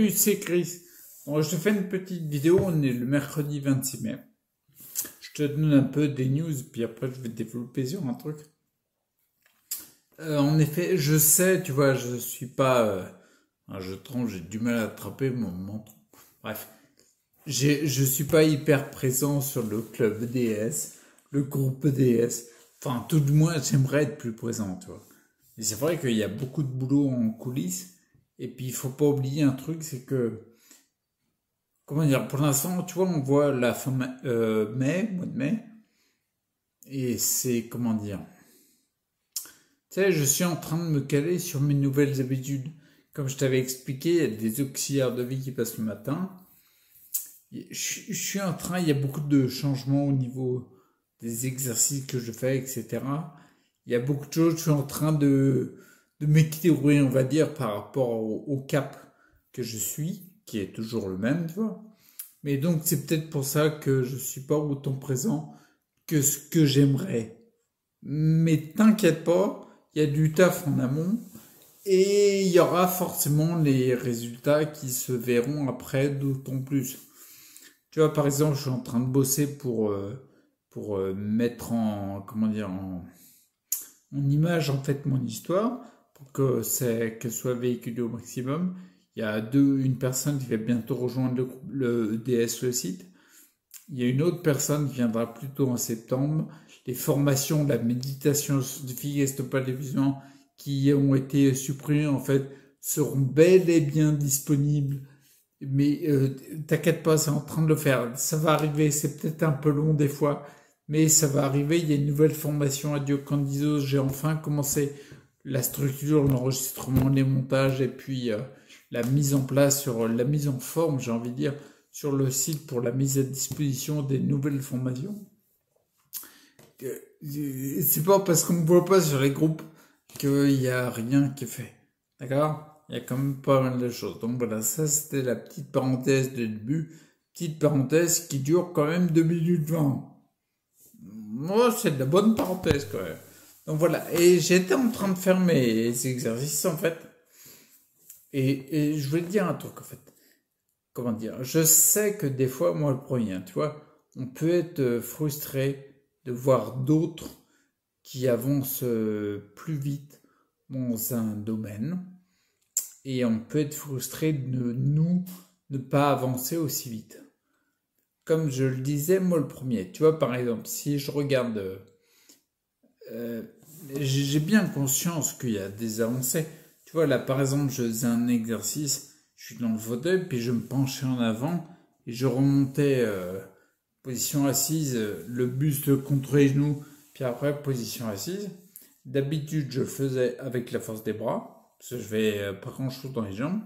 Salut, c'est Chris. Bon, je te fais une petite vidéo, on est le mercredi 26 mai. Je te donne un peu des news, puis après je vais développer sur un truc. En effet, je sais, tu vois, je suis pas un jeton, j'ai du mal à attraper mon menton. Bref, je suis pas hyper présent sur le club EDS, le groupe EDS. Enfin, tout du moins, j'aimerais être plus présent, tu vois. Et c'est vrai qu'il y a beaucoup de boulot en coulisses. Et puis, il faut pas oublier un truc, c'est que, comment dire, pour l'instant, tu vois, on voit la fin mai, mois de mai. Et c'est, comment dire, tu sais, je suis en train de me caler sur mes nouvelles habitudes. Comme je t'avais expliqué, il y a des auxiliaires de vie qui passent le matin. Je suis en train, il y a beaucoup de changements au niveau des exercices que je fais, etc. Il y a beaucoup de choses, je suis en train de m'équilibrer, on va dire, par rapport au cap que je suis, qui est toujours le même, tu vois. Mais donc, c'est peut-être pour ça que je suis pas autant présent que ce que j'aimerais. Mais t'inquiète pas, il y a du taf en amont et il y aura forcément les résultats qui se verront après d'autant plus. Tu vois, par exemple, je suis en train de bosser pour mettre en, comment dire, en image en fait mon histoire pour qu'elle soit véhiculée au maximum. Il y a une personne qui va bientôt rejoindre le EDS, le site. Il y a une autre personne qui viendra plutôt en septembre. Les formations, la méditation scientifique et stop-télévision qui ont été supprimées en fait seront bel et bien disponibles. Mais t'inquiète pas, c'est en train de le faire. Ça va arriver, c'est peut-être un peu long des fois, mais ça va arriver. Il y a une nouvelle formation à Diocandizos. J'ai enfin commencé la structure, l'enregistrement, les montages et puis la mise en place sur la mise en forme, j'ai envie de dire, sur le site pour la mise à disposition des nouvelles formations. C'est pas parce qu'on ne voit pas sur les groupes qu'il n'y a rien qui est fait. D'accord? Il y a quand même pas mal de choses. Donc voilà, ça c'était la petite parenthèse de début. Petite parenthèse qui dure quand même 2 minutes 20. Moi, c'est de la bonne parenthèse quand même. Donc voilà, et j'étais en train de faire mes exercices en fait. Et je voulais te dire un truc en fait. Comment dire? Je sais que des fois, moi le premier, tu vois, on peut être frustré de voir d'autres qui avancent plus vite dans un domaine. Et on peut être frustré de ne pas avancer aussi vite. Comme je le disais, moi le premier, tu vois, par exemple, si je regarde, j'ai bien conscience qu'il y a des avancées. Tu vois, là, par exemple, je faisais un exercice, je suis dans le fauteuil, puis je me penchais en avant, et je remontais position assise, le buste contre les genoux, puis après, position assise. D'habitude, je le faisais avec la force des bras, parce que je vais pas grand-chose dans les jambes.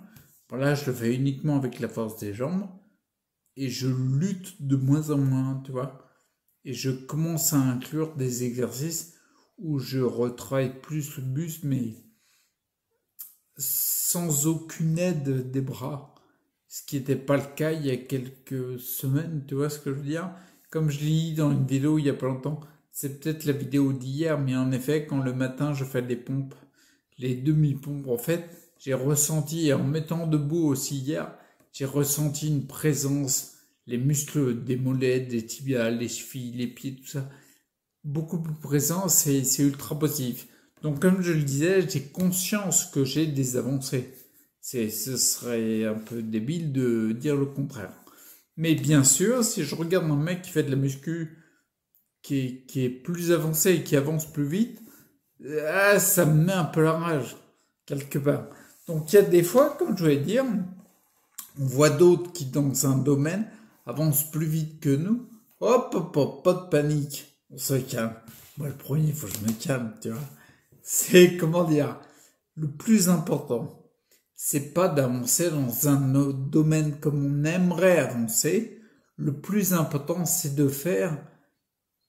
Bon, là, je le fais uniquement avec la force des jambes, et je lutte de moins en moins, tu vois. Et je commence à inclure des exercices où je retravaille plus le buste, mais sans aucune aide des bras. Ce qui n'était pas le cas il y a quelques semaines, tu vois ce que je veux dire? Comme je l'ai dit dans une vidéo il y a pas longtemps, c'est peut-être la vidéo d'hier, mais en effet, quand le matin je fais les pompes, les demi-pompes, en fait, j'ai ressenti, et en mettant debout aussi hier, j'ai ressenti une présence, les muscles des mollets, des tibiales, les chevilles, les pieds, tout ça, beaucoup plus présent, c'est ultra positif. Donc comme je le disais, j'ai conscience que j'ai des avancées. Ce serait un peu débile de dire le contraire. Mais bien sûr, si je regarde un mec qui fait de la muscu, qui est plus avancé et qui avance plus vite, ça me met un peu la rage, quelque part. Donc il y a des fois, comme je voulais dire, on voit d'autres qui, dans un domaine, avancent plus vite que nous. Hop, hop, hop, pas de panique. On se calme. Moi, le premier, il faut que je me calme, tu vois. C'est, comment dire, le plus important, c'est pas d'avancer dans un autre domaine comme on aimerait avancer. Le plus important, c'est de faire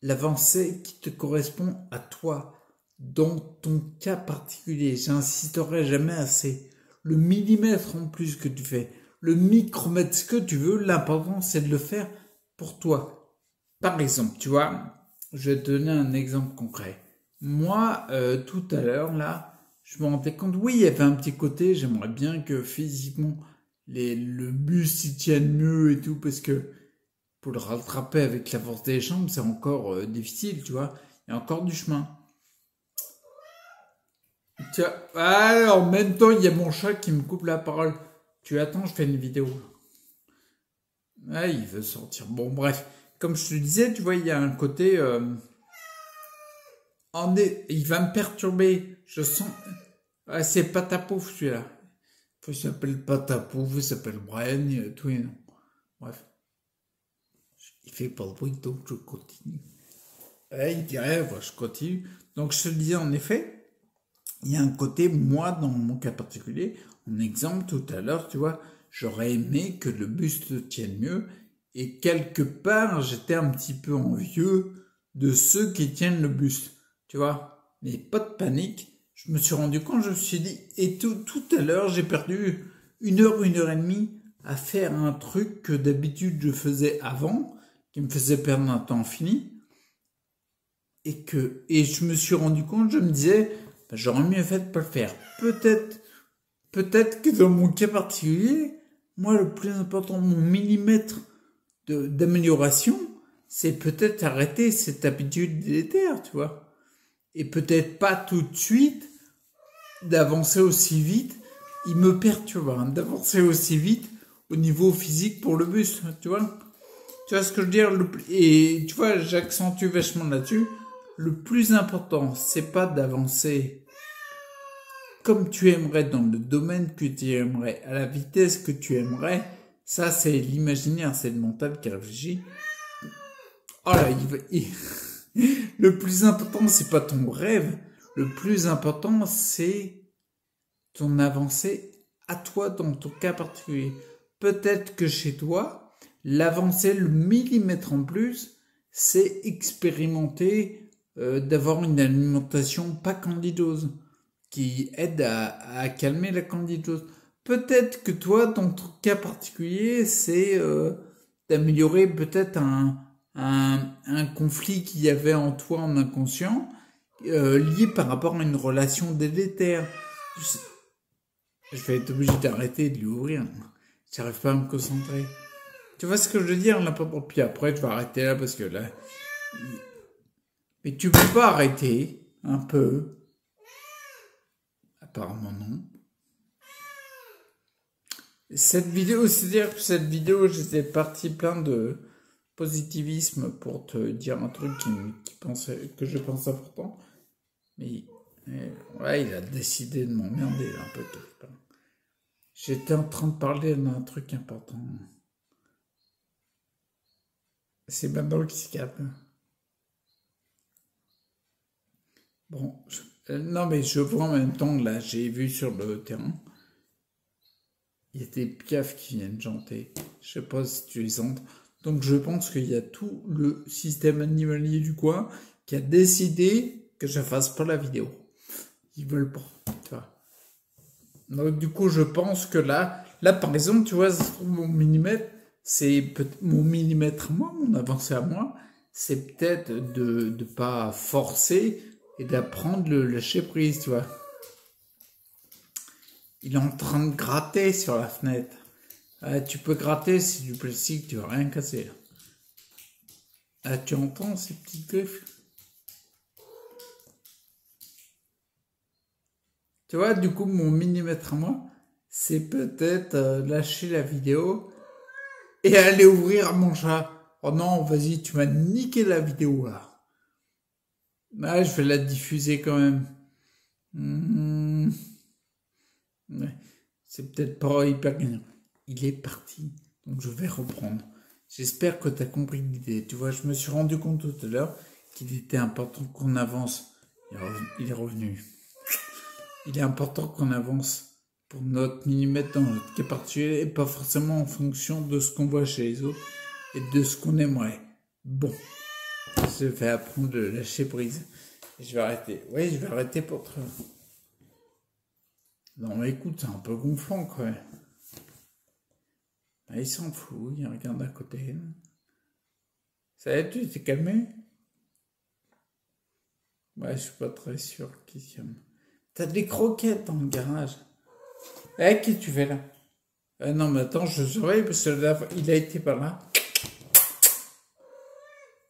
l'avancée qui te correspond à toi, dans ton cas particulier. J'insisterai jamais assez. Le millimètre en plus que tu fais, le micromètre, ce que tu veux, l'important c'est de le faire pour toi. Par exemple, tu vois, je vais te donner un exemple concret. Moi, tout à l'heure, là, je me rendais compte, oui, il y avait un petit côté, j'aimerais bien que physiquement, le buste il tienne mieux et tout, parce que pour le rattraper avec la force des jambes, c'est encore difficile, tu vois. Il y a encore du chemin. Tiens, en même temps, il y a mon chat qui me coupe la parole. Tu attends, je fais une vidéo. Ah, il veut sortir. Bon, bref. Comme je te disais, tu vois, il y a un côté... il va me perturber. Je sens... Ah, c'est Patapouf, celui-là. Il s'appelle Patapouf, il s'appelle Brian, tout et non. Bref. Il fait pas de bruit, donc je continue. Il dirait, je continue. Donc, je te disais, en effet, il y a un côté, moi, dans mon cas particulier, en exemple, tout à l'heure, tu vois, j'aurais aimé que le buste tienne mieux, et quelque part, j'étais un petit peu envieux de ceux qui tiennent le buste, tu vois. Mais pas de panique, je me suis rendu compte, je me suis dit, et tout à l'heure, j'ai perdu 1 heure et demie à faire un truc que d'habitude je faisais avant, qui me faisait perdre un temps fini, et je me suis rendu compte, je me disais, j'aurais mieux fait de pas le faire. Peut-être que dans mon cas particulier, moi, le plus important, mon millimètre d'amélioration, c'est peut-être arrêter cette habitude délétère, tu vois. Et peut-être pas tout de suite d'avancer aussi vite. Il me perturbe d'avancer aussi vite au niveau physique pour le buste, tu vois. Tu vois ce que je veux dire? Et tu vois, j'accentue vachement là-dessus. Le plus important, c'est pas d'avancer comme tu aimerais dans le domaine que tu aimerais, à la vitesse que tu aimerais. Ça, c'est l'imaginaire, c'est le mental qui réfléchit. Oh là, le plus important, c'est pas ton rêve. Le plus important, c'est ton avancée à toi dans ton cas particulier. Peut-être que chez toi, l'avancée, le millimètre en plus, c'est expérimenter d'avoir une alimentation pas candidose qui aide à calmer la candidose. Peut-être que toi, dans ton cas particulier, c'est d'améliorer peut-être un conflit qu'il y avait en toi en inconscient, lié par rapport à une relation délétère. Je vais être obligé d'arrêter de lui ouvrir. J'arrive pas à me concentrer. Tu vois ce que je veux dire là? Puis après, je vais arrêter là parce que là... Mais tu peux pas arrêter un peu? Apparemment non. Cette vidéo, c'est-à-dire que cette vidéo, j'étais parti plein de positivisme pour te dire un truc que je pense important. Mais ouais, il a décidé de m'emmerder là, un peu quelque part. J'étais en train de parler d'un truc important. C'est maintenant qu'il se calme. Bon, non mais je vois en même temps, là, j'ai vu sur le terrain, il y a des piafs qui viennent chanter. Je sais pas si tu les entends. Donc je pense qu'il y a tout le système animalier du coin qui a décidé que je fasse pas la vidéo. Ils veulent pas, tu vois. Donc du coup, je pense que là par exemple, tu vois, mon millimètre, mon millimètre à moi, mon avancée à moi, c'est peut-être de pas forcer et d'apprendre le lâcher prise, tu vois. Il est en train de gratter sur la fenêtre. Tu peux gratter, c'est du plastique, tu vas rien casser. Tu entends ces petites griffes? Tu vois, du coup, mon millimètre à moi, c'est peut-être lâcher la vidéo et aller ouvrir mon chat. Oh non, vas-y, tu m'as niqué la vidéo là. Je vais la diffuser quand même. Ouais. C'est peut-être pas hyper gagnant. Il est parti, donc je vais reprendre. J'espère que tu as compris l'idée. Tu vois, je me suis rendu compte tout à l'heure qu'il était important qu'on avance. Il est revenu. Il est important qu'on avance pour notre millimètre dans notre cas particulier et pas forcément en fonction de ce qu'on voit chez les autres et de ce qu'on aimerait. Bon, je vais apprendre de lâcher prise. Et je vais arrêter. Oui, je vais arrêter pour te... Non, mais écoute, c'est un peu gonflant, quoi. Il s'en fout, il regarde à côté. Ça y est, tu t'es calmé? Ouais, je suis pas très sûr qu'il s'y aime. T'as des croquettes dans le garage. Qu'est-ce que tu fais là? Ah non, mais attends, je surveille parce que là, il a été par là.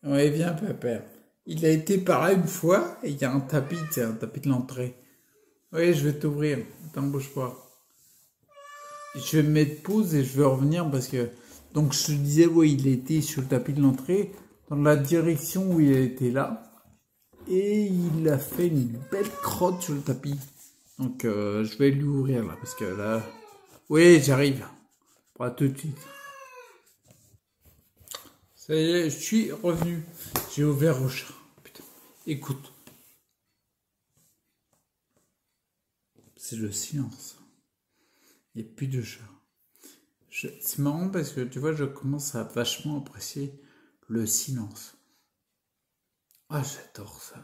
Ouais, viens, pépère. Il a été par là une fois et il y a un tapis, c'est un tapis de l'entrée. Oui, je vais t'ouvrir. Attends, bouge pas. Je vais me mettre pause et je vais revenir parce que. Donc, je te disais, oui, il était sur le tapis de l'entrée, dans la direction où il était là. Et il a fait une belle crotte sur le tapis. Donc, je vais lui ouvrir là parce que là. Oui, j'arrive. Pas tout de suite. Ça y est, je suis revenu. J'ai ouvert au chat. Putain. Écoute. C'est le silence. Il n'y a plus de chat. C'est marrant parce que tu vois, je commence à vachement apprécier le silence. Ah, j'adore ça.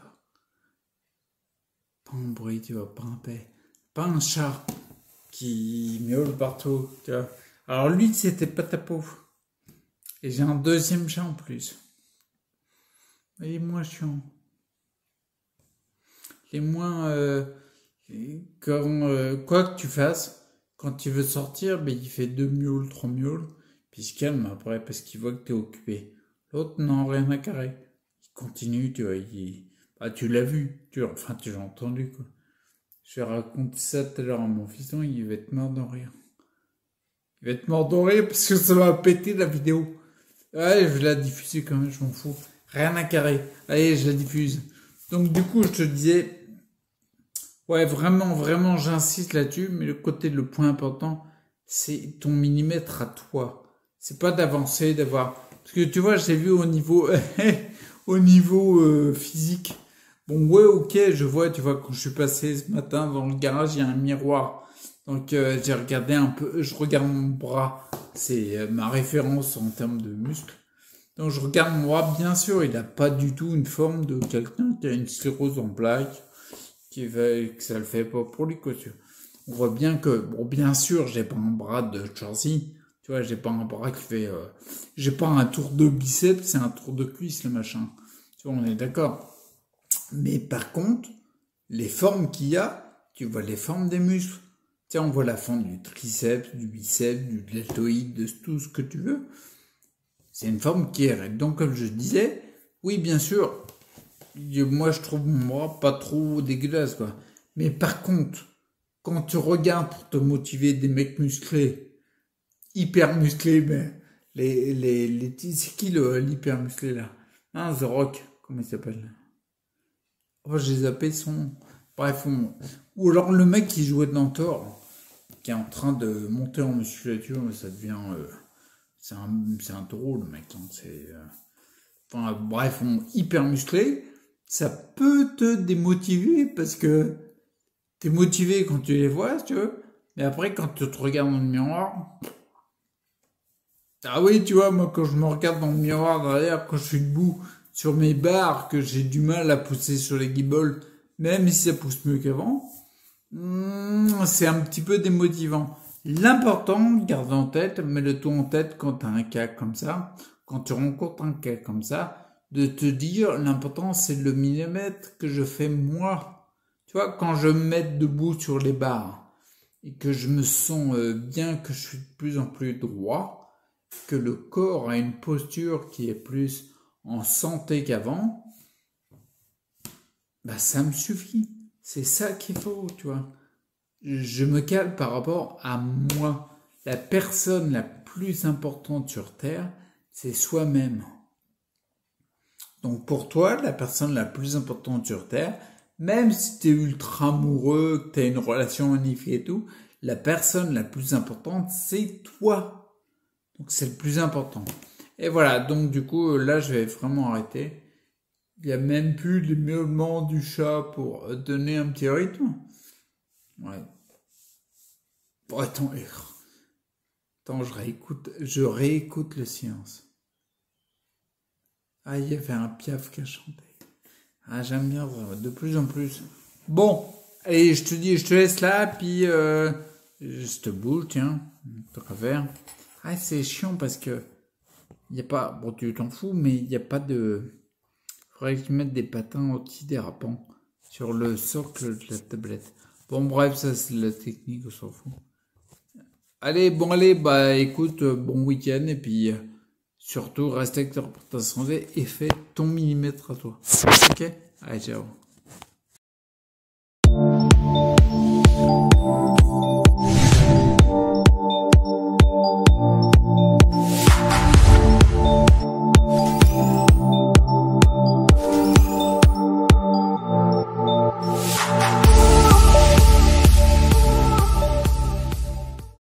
Pas un bruit, tu vois, pas un paix. Pas un chat qui miaule partout, tu vois. Alors lui, c'était pas ta peau. Et j'ai un deuxième chat en plus. Il est moins chiant. Il est moins... quoi que tu fasses, quand tu veux sortir, ben, il fait 2 miaules, 3 miaules. Puis il se calme après parce qu'il voit que t'es occupé. L'autre, non, rien à carrer. Il continue, tu vois. Bah, tu l'as vu. Enfin, tu l'as entendu, quoi. Je vais raconter ça tout à l'heure à mon fiston, il va être mort de rire. Il va être mort de rire parce que ça va péter la vidéo. Ouais, je vais la diffuser quand même, je m'en fous. Rien à carrer. Allez, je la diffuse. Donc du coup, je te disais, ouais, vraiment, vraiment, j'insiste là-dessus, mais le côté, le point important, c'est ton millimètre à toi. C'est pas d'avancer, d'avoir... Parce que tu vois, j'ai vu au niveau, au niveau physique. Bon, ouais, ok, je vois, tu vois, quand je suis passé ce matin dans le garage, il y a un miroir. Donc j'ai regardé un peu, je regarde mon bras, c'est ma référence en termes de muscles. Donc je regarde mon bras, bien sûr, il n'a pas du tout une forme de quelqu'un qui a une sclérose en plaques, que ça le fait pas pour lui, quoi. On voit bien que, bon, bien sûr, j'ai pas un bras de Chelsea, tu vois, j'ai pas un bras qui fait, j'ai pas un tour de biceps, c'est un tour de cuisse, le machin. Tu vois, on est d'accord. Mais par contre, les formes qu'il y a, tu vois les formes des muscles. Tiens, on voit la forme du triceps, du biceps, du deltoïde, de tout ce que tu veux. C'est une forme qui est raide. Donc, comme je disais, oui, bien sûr, moi je trouve mon bras pas trop dégueulasse, quoi. Mais par contre, quand tu regardes pour te motiver des mecs musclés, hyper musclés, mais c'est qui l'hyper musclé là? Hein, The Rock, comment il s'appelle? Oh, j'ai zappé son. Bref, ou alors le mec qui jouait dans Thor, qui est en train de monter en musculature, mais ça devient. C'est un taureau, le mec. Hein. Enfin, bref, hyper musclé. Ça peut te démotiver parce que t'es motivé quand tu les vois, si tu veux. Mais après, quand tu te regardes dans le miroir. Ah oui, tu vois, moi, quand je me regarde dans le miroir derrière, quand je suis debout sur mes barres, que j'ai du mal à pousser sur les guibolles, même si ça pousse mieux qu'avant, c'est un petit peu démotivant. L'important, garde en tête, mets-le-toi en tête quand tu as un cas comme ça, quand tu rencontres un cas comme ça, de te dire, l'important c'est le millimètre que je fais moi. Tu vois, quand je me mets debout sur les barres et que je me sens bien, que je suis de plus en plus droit, que le corps a une posture qui est plus en santé qu'avant, bah ça me suffit. C'est ça qu'il faut, tu vois. Je me cale par rapport à moi. La personne la plus importante sur Terre, c'est soi-même. Donc pour toi, la personne la plus importante sur Terre, même si tu es ultra amoureux, que tu as une relation magnifique et tout, la personne la plus importante, c'est toi. Donc c'est le plus important. Et voilà, donc du coup, là, je vais vraiment arrêter. Il n'y a même plus les miaulements du chat pour donner un petit rythme. Ouais. Bon, attends, je réécoute le silence. Ah, il y avait un Piaf qui a chanté. Ah, j'aime bien, de plus en plus. Bon, allez, je te dis, je te laisse là, puis je te bouge, tiens, tant qu'à faire. Ah, c'est chiant parce que il n'y a pas, bon, tu t'en fous, mais il n'y a pas de... Faudrait que je mette des patins anti-dérapants sur le socle de la tablette. Bon, bref, ça c'est la technique, on s'en fout. Allez, bah écoute, bon week-end et puis surtout reste acteur pour ta santé et fais ton millimètre à toi. Ok? Allez, ciao.